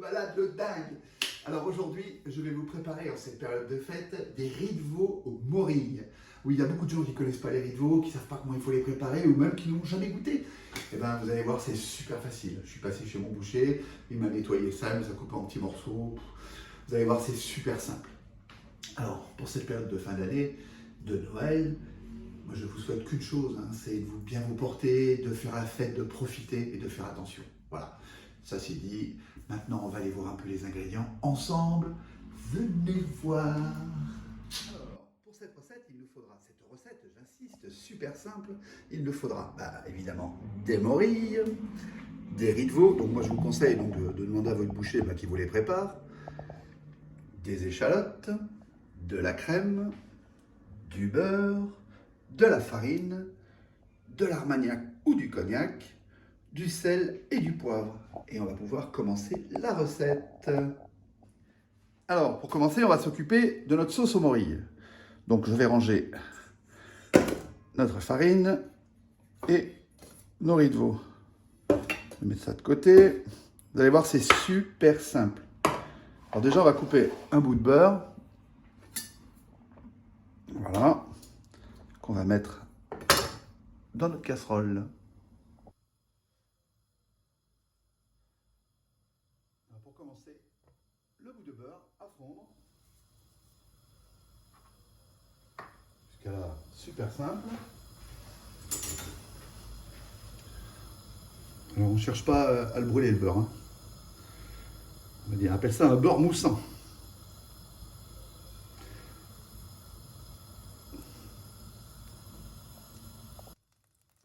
balade de dingue. Alors aujourd'hui, je vais vous préparer en cette période de fête des riz de veau aux morilles. Oui, il y a beaucoup de gens qui ne connaissent pas les riz de veau, qui ne savent pas comment il faut les préparer ou même qui n'ont jamais goûté. Eh bien, vous allez voir, c'est super facile. Je suis passé chez mon boucher, il m'a nettoyé ça, il m'a coupé en petits morceaux. Vous allez voir, c'est super simple. Alors, pour cette période de fin d'année, de Noël, moi je vous souhaite qu'une chose, hein, c'est de vous bien vous porter, de faire la fête, de profiter et de faire attention. Voilà, ça c'est dit. Maintenant, on va aller voir un peu les ingrédients ensemble. Venez voir. Alors, pour cette recette, j'insiste, super simple, il nous faudra évidemment des morilles, des riz de veau. Donc moi je vous conseille donc, de demander à votre boucher qui vous les prépare, des échalotes, de la crème, du beurre, de la farine, de l'armagnac ou du cognac, du sel et du poivre. Et on va pouvoir commencer la recette. Alors, pour commencer, on va s'occuper de notre sauce aux morilles. Donc, je vais ranger notre farine et nos riz de veau. Je vais mettre ça de côté. Vous allez voir, c'est super simple. Alors déjà, on va couper un bout de beurre. Voilà. Qu'on va mettre dans notre casserole. Alors pour commencer, le bout de beurre à fondre. Jusqu'à là, super simple. Alors on ne cherche pas à le brûler le beurre. Hein. On appelle ça un beurre moussant.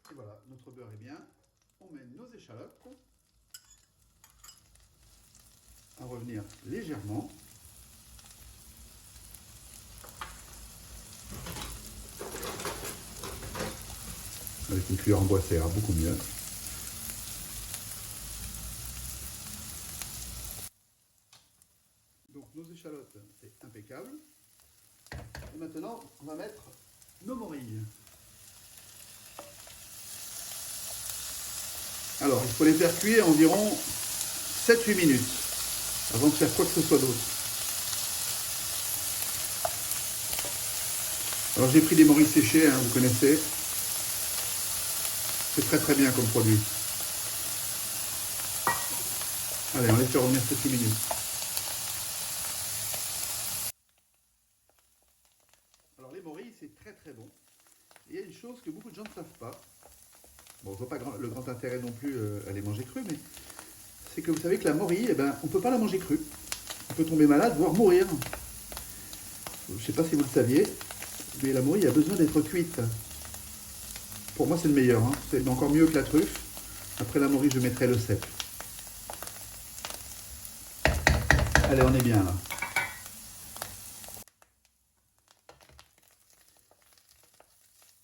Et voilà, notre beurre est bien. On met nos échalotes. À revenir légèrement. Avec une cuillère en bois, ça ira beaucoup mieux. Donc nos échalotes, c'est impeccable. Et maintenant, on va mettre nos morilles. Alors, il faut les faire cuire environ 7-8 minutes avant de faire quoi que ce soit d'autre. Alors j'ai pris des morilles séchées, hein, vous connaissez. C'est très très bien comme produit. Allez, on les fait revenir 7-8 minutes. Alors les morilles, c'est très très bon. Et il y a une chose que beaucoup de gens ne savent pas. Bon, je ne vois pas le grand intérêt non plus à les manger crus, mais c'est que vous savez que la morille, on ne peut pas la manger crue. On peut tomber malade, voire mourir. Je ne sais pas si vous le saviez, mais la morille a besoin d'être cuite. Pour moi, c'est le meilleur. Hein. C'est encore mieux que la truffe. Après la morille, je mettrai le cèpe. Allez, on est bien là.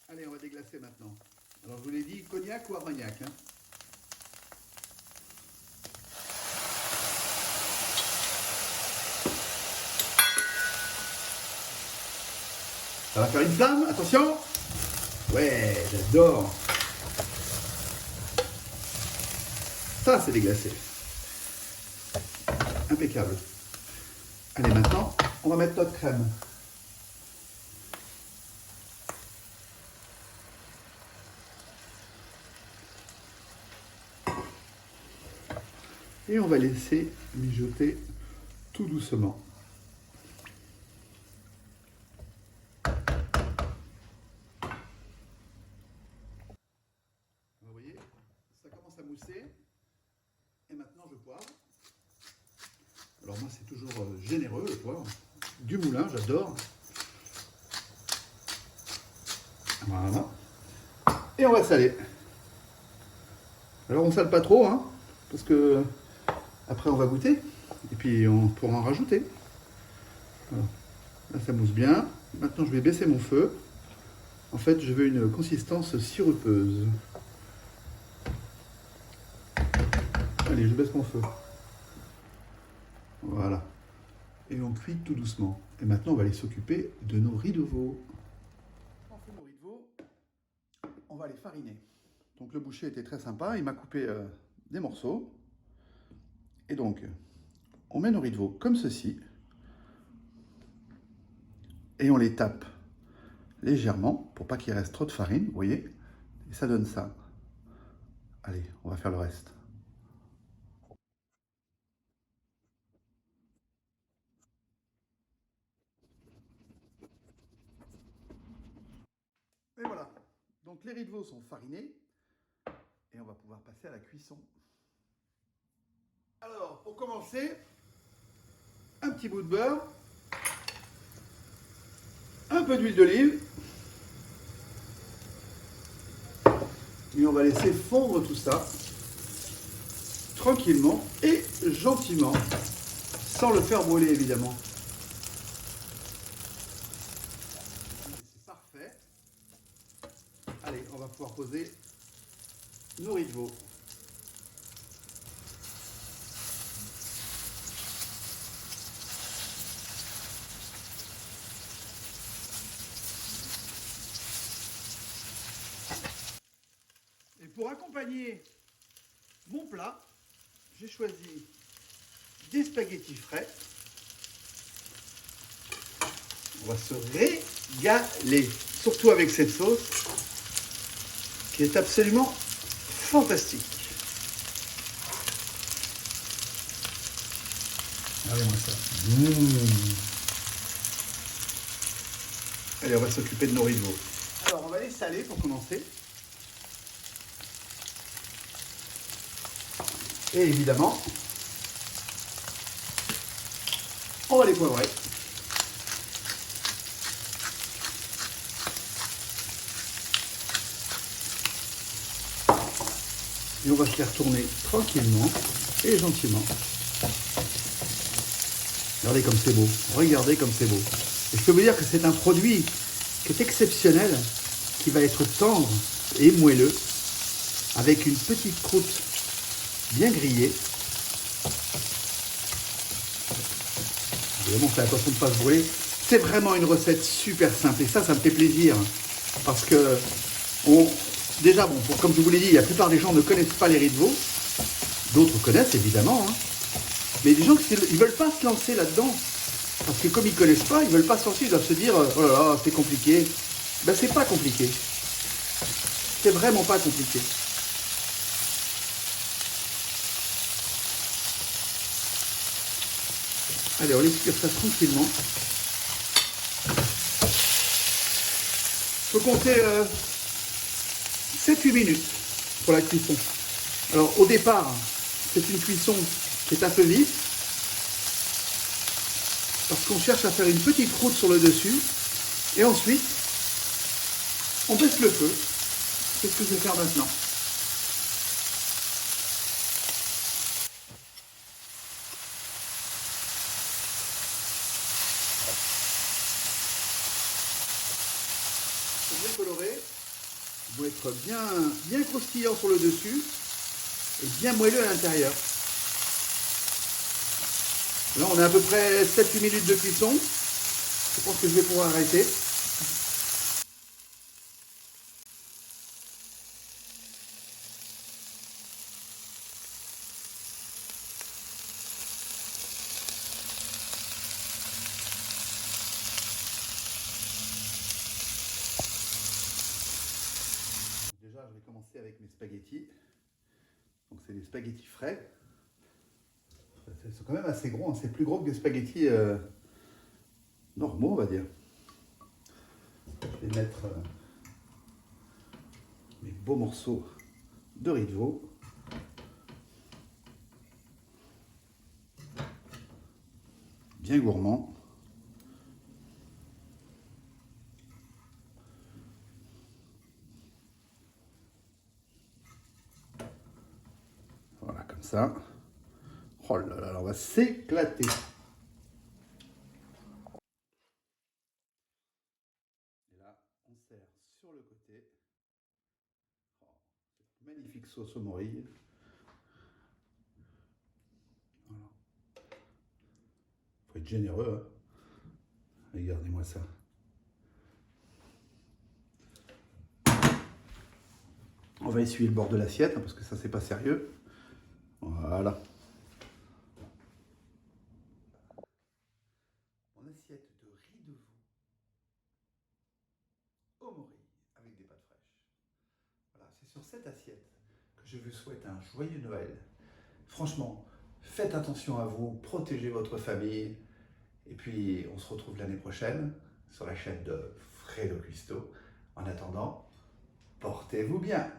Allez, on va déglacer maintenant. Alors, je vous l'ai dit, cognac ou armagnac. Hein. Ça va faire une flamme, attention. Ouais, j'adore. Ça, c'est déglacé. Impeccable. Allez, maintenant, on va mettre notre crème. Et on va laisser mijoter tout doucement. Vous voyez, ça commence à mousser. Et maintenant, je poivre. Alors moi, c'est toujours généreux, le poivre. Du moulin, j'adore. Voilà. Et on va saler. Alors on sale pas trop, hein, parce que après on va goûter. Et puis on pourra en rajouter. Voilà. Là, ça mousse bien. Maintenant, je vais baisser mon feu. En fait, je veux une consistance sirupeuse. Allez, je baisse mon feu. Voilà. Et on cuit tout doucement. Et maintenant, on va aller s'occuper de nos riz de veau. On fait nos riz de veau. On va les fariner. Donc le boucher était très sympa. Il m'a coupé des morceaux. Et donc, on met nos riz de veau comme ceci. Et on les tape légèrement pour pas qu'il reste trop de farine, vous voyez. Et ça donne ça. Allez, on va faire le reste. Et voilà. Donc les riz de veau sont farinés. Et on va pouvoir passer à la cuisson. Alors, pour commencer, un petit bout de beurre, un peu d'huile d'olive, et on va laisser fondre tout ça tranquillement et gentiment, sans le faire brûler évidemment. C'est parfait. Allez, on va pouvoir poser nos riz de veau. Et pour accompagner mon plat, j'ai choisi des spaghettis frais. On va se régaler, surtout avec cette sauce qui est absolument fantastique. Regardez-moi ça. Allez, on va s'occuper de nos riz de veau. Alors, on va les saler pour commencer. Et évidemment, on va les poivrer. Et on va se les retourner tranquillement et gentiment. Regardez comme c'est beau. Regardez comme c'est beau. Et je peux vous dire que c'est un produit qui est exceptionnel, qui va être tendre et moelleux, avec une petite croûte bien grillée. Évidemment, on fait attention de ne pas se brûler. C'est vraiment une recette super simple et ça me fait plaisir parce que déjà, bon, comme je vous l'ai dit, la plupart des gens ne connaissent pas les riz de veau. D'autres connaissent évidemment, hein. Mais des gens qui ne veulent pas se lancer là-dedans parce que comme ils ne connaissent pas, ils ne veulent pas se lancer, ils doivent se dire oh là là, c'est compliqué. Ben c'est pas compliqué. C'est vraiment pas compliqué. Allez, on laisse cuire ça tranquillement. Il faut compter 7-8 minutes pour la cuisson. Alors au départ, c'est une cuisson qui est un peu vive, parce qu'on cherche à faire une petite croûte sur le dessus, et ensuite, on baisse le feu. C'est ce que je vais faire maintenant. Bien coloré, ils vont être bien croustillants sur le dessus et bien moelleux à l'intérieur. Là on a à peu près 7-8 minutes de cuisson. Je pense que je vais pouvoir arrêter. Déjà je vais commencer avec mes spaghettis. Donc c'est des spaghettis frais. Ils sont quand même assez gros, hein. C'est plus gros que des spaghettis normaux, on va dire. Je vais mettre mes beaux morceaux de riz de veau. Bien gourmand. Voilà, comme ça. Oh là là, on va s'éclater. Et là, on sert sur le côté. Oh, cette magnifique sauce au morille. Voilà. Faut être généreux, hein. Regardez-moi ça. On va essuyer le bord de l'assiette, hein, parce que ça, c'est pas sérieux. Voilà. sur cette assiette que je vous souhaite un joyeux Noël. Franchement, faites attention à vous, protégez votre famille. Et puis, on se retrouve l'année prochaine sur la chaîne de Fredo Cuisto. En attendant, portez-vous bien.